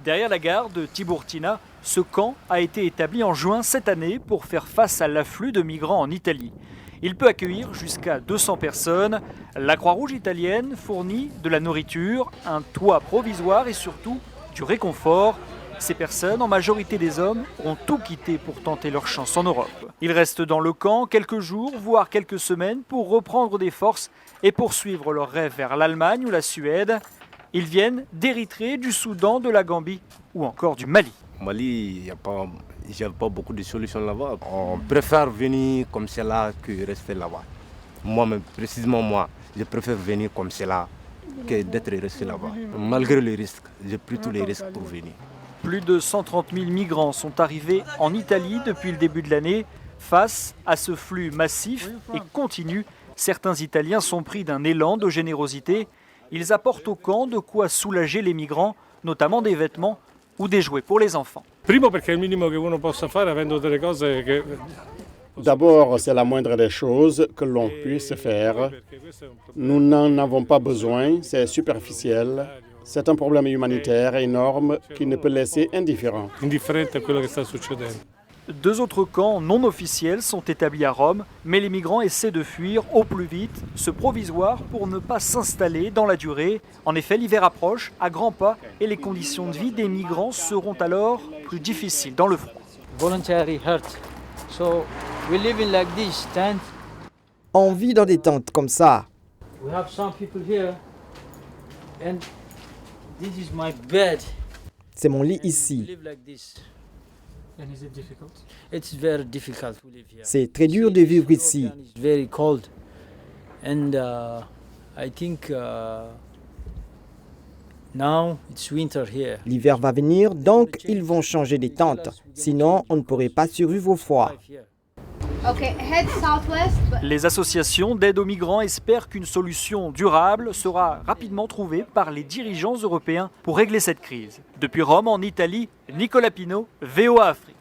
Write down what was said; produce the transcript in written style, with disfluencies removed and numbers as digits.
Derrière la gare de Tiburtina, ce camp a été établi en juin cette année pour faire face à l'afflux de migrants en Italie. Il peut accueillir jusqu'à 200 personnes. La Croix-Rouge italienne fournit de la nourriture, un toit provisoire et surtout du réconfort. Ces personnes, en majorité des hommes, ont tout quitté pour tenter leur chance en Europe. Ils restent dans le camp quelques jours, voire quelques semaines, pour reprendre des forces et poursuivre leur rêve vers l'Allemagne ou la Suède. Ils viennent d'Érythrée, du Soudan, de la Gambie ou encore du Mali. Au Mali, il n'y a pas beaucoup de solutions là-bas. On préfère venir comme cela que rester là-bas. Moi-même, précisément moi, je préfère venir comme cela que d'être resté là-bas. Malgré les risques, j'ai pris tous les risques pour venir. Plus de 130 000 migrants sont arrivés en Italie depuis le début de l'année. Face à ce flux massif et continu, certains Italiens sont pris d'un élan de générosité. Ils apportent au camp de quoi soulager les migrants, notamment des vêtements ou des jouets pour les enfants. D'abord, c'est la moindre des choses que l'on puisse faire. Nous n'en avons pas besoin, c'est superficiel. C'est un problème humanitaire énorme qui ne peut laisser indifférent. Deux autres camps non officiels sont établis à Rome, mais les migrants essaient de fuir au plus vite ce provisoire pour ne pas s'installer dans la durée. En effet, l'hiver approche à grands pas et les conditions de vie des migrants seront alors plus difficiles dans le froid. On vit dans des tentes comme ça. C'est mon lit ici. C'est très dur de vivre ici. L'hiver va venir, donc ils vont changer les tentes. Sinon, on ne pourrait pas survivre au froid. Les associations d'aide aux migrants espèrent qu'une solution durable sera rapidement trouvée par les dirigeants européens pour régler cette crise. Depuis Rome, en Italie, Nicolas Pinault, VOA Afrique.